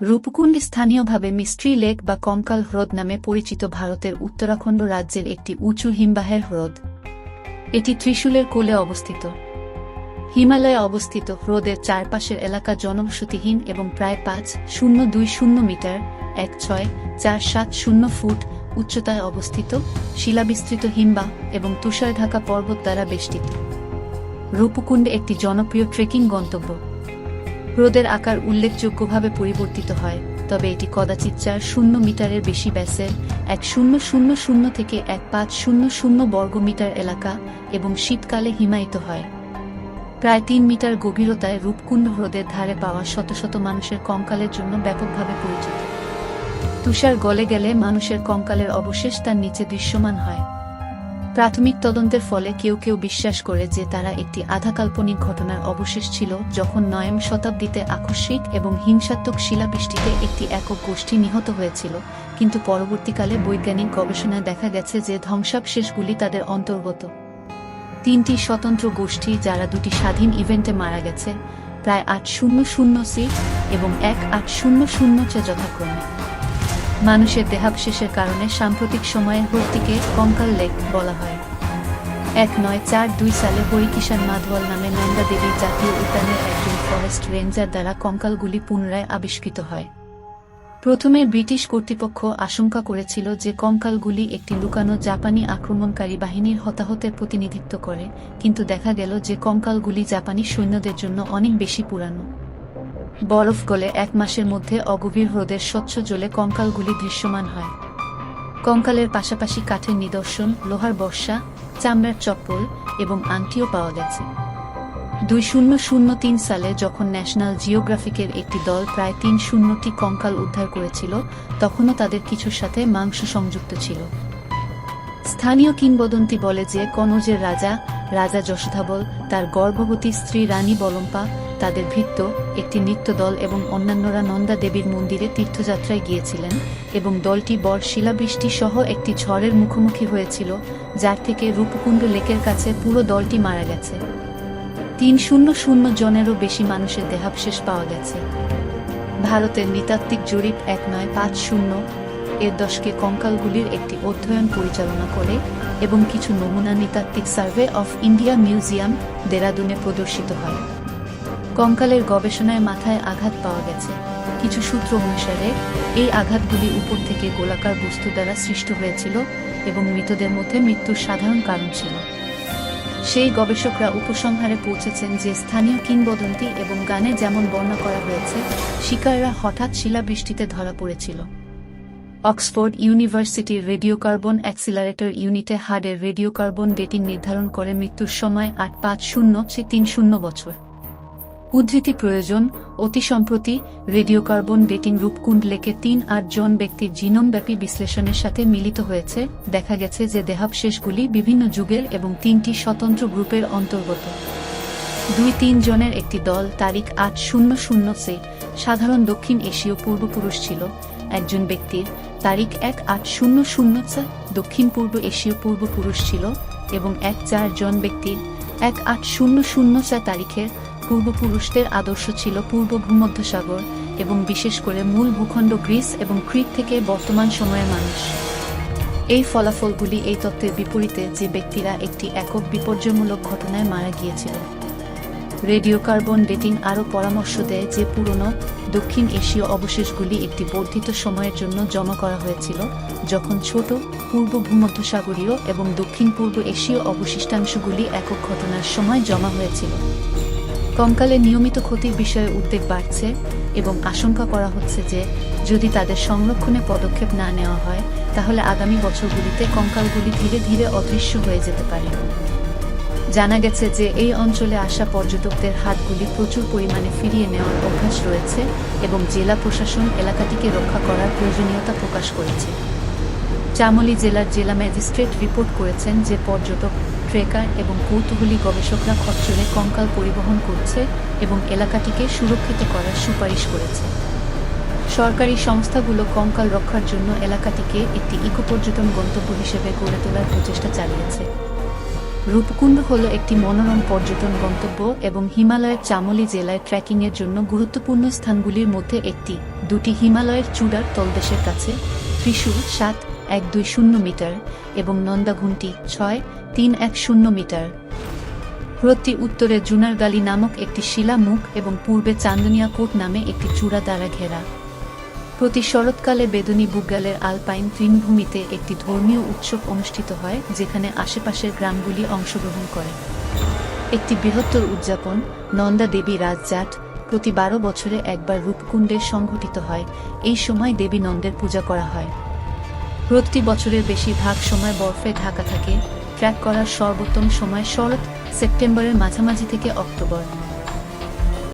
রূপকুণ্ড স্থানীয়ভাবে mystery lake বা কঙ্কাল হ্রদ নামে পরিচিত ভারতের উত্তরাখণ্ড রাজ্যের একটি উঁচু হিমবাহের হ্রদ। এটি ত্রিশূলের কোলে অবস্থিত। হিমালয়ে অবস্থিত হ্রদের চারপাশের এলাকা জনবসতিহীন এবং প্রায় 5,020 মিটার (1,647 ফুট) উচ্চতায় অবস্থিত, শিলাবিস্তৃত হিমবাহ এবং তুষার ঢাকা পর্বত দ্বারা বেষ্টিত। রূপকুণ্ড একটি জনপ্রিয় ট্রেকিং গন্তব্য। হ্রদের আকার উল্লেখযোগ্যভাবে পরিবর্তিত হয়, তবে এটি কদাচিৎ 400 মিটারের বেশি ব্যাসের 1000 থেকে 1500 বর্গমিটার এলাকা এবং শীতকালে হিমায়িত হয়। প্রায় 3 মিটার গভীরতায় রূপকুণ্ড হ্রদের ধারে পাওয়া শত শত মানুষের কঙ্কালের জন্য ব্যাপকভাবে পরিচিত। তুষার গলে গেলে মানুষের কঙ্কালের অবশেষ তার নিচে দৃশ্যমান হয়। প্রাথমিক তদন্তের ফলে কেউ কেউ বিশ্বাস করে যে তারা একটি আধাকাল্পনিক ঘটনার অবশেষ ছিল, যখন 9ম শতাব্দীতে আকস্মিক এবং হিংসাত্মক শিলাবৃষ্টিতে একটি একক গোষ্ঠী নিহত হয়েছিল, কিন্তু পরবর্তীকালে বৈজ্ঞানিক গবেষণায় দেখা গেছে যে ধ্বংসাবশেষগুলি তাদের অন্তর্গত। 3টি স্বতন্ত্র গোষ্ঠী, যারা 2টি স্বাধীন ইভেন্টে মারা গেছে, প্রায় 800 সি এবং 1800 যথাক্রমে। মানুষের দেহাবশেষের কারণে সাম্প্রতিক সময়ে হ্রদটিকে কঙ্কাল লেক বলা হয়। 1942 সালে হরিকিষাণ মাধওয়াল নামে নন্দা দেবী জাতীয় উদ্যানের একজন ফরেস্ট রেঞ্জার দ্বারা কঙ্কালগুলি পুনরায় আবিষ্কৃত হয়। প্রথমে ব্রিটিশ কর্তৃপক্ষ আশঙ্কা করেছিল যে কঙ্কালগুলি একটি লুকানো জাপানি আক্রমণকারী বাহিনীর হতাহতের প্রতিনিধিত্ব করে, কিন্তু দেখা গেল যে কঙ্কালগুলি জাপানি সৈন্যদের জন্য অনেক বেশি পুরানো। বরফ গলে 1 মাসের মধ্যে অগভীর হ্রদের স্বচ্ছ জলে কঙ্কালগুলি দৃশ্যমান হয়। কঙ্কালের পাশাপাশি কাঠের নিদর্শন, লোহার বর্শা, চামড়ার চপ্পল এবং আংটিও পাওয়া গেছে। 2003 সালে যখন ন্যাশনাল জিওগ্রাফিকের একটি দল প্রায় 300টি কঙ্কাল উদ্ধার করেছিল, তখনও তাদের কিছুর সাথে মাংস সংযুক্ত ছিল। স্থানীয় কিংবদন্তি বলে যে কনৌজের রাজা যশোধাবল, তার গর্ভবতী স্ত্রী রানী বলম্পা, তাদের ভৃত্য, একটি নৃত্যদল এবং অন্যান্যরা নন্দা দেবীর মন্দিরে তীর্থযাত্রায় গিয়েছিলেন, এবং দলটি বর শিলাবৃষ্টি সহ একটি ঝড়ের মুখোমুখি হয়েছিল, যার থেকে রূপকুণ্ড লেকের কাছে পুরো দলটি মারা গেছে। 300 জনেরও বেশি মানুষের দেহাবশেষ পাওয়া গেছে। ভারতের নৃতাত্ত্বিক জরিপ 1950 এর দশকে কঙ্কালগুলির একটি অধ্যয়ন পরিচালনা করে এবং কিছু নমুনা নৃতাত্ত্বিক সার্ভে অফ ইন্ডিয়া মিউজিয়াম, দেরাদুনে প্রদর্শিত হয়। কঙ্কালের গবেষণায় মাথায় আঘাত পাওয়া গেছে। কিছু সূত্র অনুসারে এই আঘাতগুলি উপর থেকে গোলাকার বস্তু দ্বারা সৃষ্ট হয়েছিল এবং মৃতদের মধ্যে মৃত্যুর সাধারণ কারণ ছিল। সেই গবেষকরা উপসংহারে পৌঁছেছেন যে স্থানীয় কিংবদন্তি এবং গানে যেমন বর্ণনা করা হয়েছে, শিকাররা হঠাৎ শিলাবৃষ্টিতে ধরা পড়েছিল। অক্সফোর্ড ইউনিভার্সিটির রেডিওকার্বন অ্যাক্সিলারেটর ইউনিটে হার্ডের রেডিওকার্বন ডেটিং নির্ধারণ করে মৃত্যুর সময় 850-30 বছর। উদ্ধৃতি প্রয়োজন: অতি সম্প্রতি রেডিওকার্বন ডেটিং রূপকুণ্ড লেকে 3-8 জন ব্যক্তির জিনোমব্যাপী বিশ্লেষণের সাথে মিলিত হয়েছে। দেখা গেছে যে দেহাবশেষগুলি বিভিন্ন যুগের এবং 3টি স্বতন্ত্র গ্রুপের অন্তর্গত। 2-3 জনের একটি দল তারিখ 800 সে সাধারণ দক্ষিণ এশীয় পূর্বপুরুষ ছিল। একজন ব্যক্তির তারিখ 1800 দক্ষিণ পূর্ব এশীয় পূর্বপুরুষ ছিল, এবং 1-4 জন ব্যক্তির 1800 তারিখের পূর্বপুরুষদের আদর্শ ছিল পূর্ব ভূমধ্যসাগর এবং বিশেষ করে মূল ভূখণ্ড গ্রিস এবং ক্রিট থেকে বর্তমান সময়ের মানুষ। এই ফলাফলগুলি এই তত্ত্বের বিপরীতে যে ব্যক্তিরা একটি একক বিপর্যয়মূলক ঘটনায় মারা গিয়েছিল। রেডিওকার্বন ডেটিং আরও পরামর্শ দেয় যে পুরনো দক্ষিণ এশীয় অবশেষগুলি একটি বর্ধিত সময়ের জন্য জমা করা হয়েছিল, যখন ছোট পূর্ব ভূমধ্যসাগরীয় এবং দক্ষিণ পূর্ব এশীয় অবশিষ্টাংশগুলি একক ঘটনার সময় জমা হয়েছিল। কঙ্কালের নিয়মিত ক্ষতির বিষয়ে উদ্বেগ বাড়ছে এবং আশঙ্কা করা হচ্ছে যে যদি তাদের সংরক্ষণে পদক্ষেপ না নেওয়া হয়, তাহলে আগামী বছরগুলিতে কঙ্কালগুলি ধীরে ধীরে অদৃশ্য হয়ে যেতে পারে। জানা গেছে যে এই অঞ্চলে আসা পর্যটকদের হাতগুলি প্রচুর পরিমাণে ফিরিয়ে নেওয়ার অভ্যাস রয়েছে এবং জেলা প্রশাসন এলাকাটিকে রক্ষা করার প্রয়োজনীয়তা প্রকাশ করেছে। চামোলি জেলার জেলা ম্যাজিস্ট্রেট রিপোর্ট করেছেন যে পর্যটক, ট্রেকার এবং কৌতূহলী গবেষকরা খচ্চরে কঙ্কাল পরিবহন করছে এবং এলাকাটিকে সুরক্ষিত করার সুপারিশ করেছে। সরকারি সংস্থাগুলো কঙ্কাল রক্ষার জন্য এলাকাটিকে একটি ইকো পর্যটন গন্তব্য হিসেবে গড়ে তোলার প্রচেষ্টা চালিয়েছে। রূপকুণ্ড হল একটি মনোরম পর্যটন গন্তব্য এবং হিমালয়ের চামোলি জেলায় ট্রেকিংয়ের জন্য গুরুত্বপূর্ণ স্থানগুলির মধ্যে একটি। দুটি হিমালয়ের চূড়ার তলদেশের কাছে ত্রিশূল ৭,১২০ মিটার এবং নন্দাঘুন্টি ৬,৩১০ মিটার। হ্রদটি উত্তরে জুনারগালি নামক একটি শিলা মুখ এবং পূর্বে চান্দনিয়া কোট নামে একটি চূড়া দ্বারা ঘেরা। প্রতি শরৎকালে বেদনী বুগ্যালের আলপাইন তৃণভূমিতে একটি ধর্মীয় উৎসব অনুষ্ঠিত হয়, যেখানে আশেপাশের গ্রামগুলি অংশগ্রহণ করে। একটি বৃহত্তর উদযাপন, নন্দা দেবী রাজজাট, প্রতি ১২ বছরে একবার রূপকুণ্ডে সংঘটিত হয়। এই সময় দেবী নন্দের পূজা করা হয়। হ্রদটি বছরের বেশিরভাগ সময় বরফে ঢাকা থাকে। ট্রেক করার সর্বোত্তম সময় শরৎ, সেপ্টেম্বরের মাঝামাঝি থেকে অক্টোবর।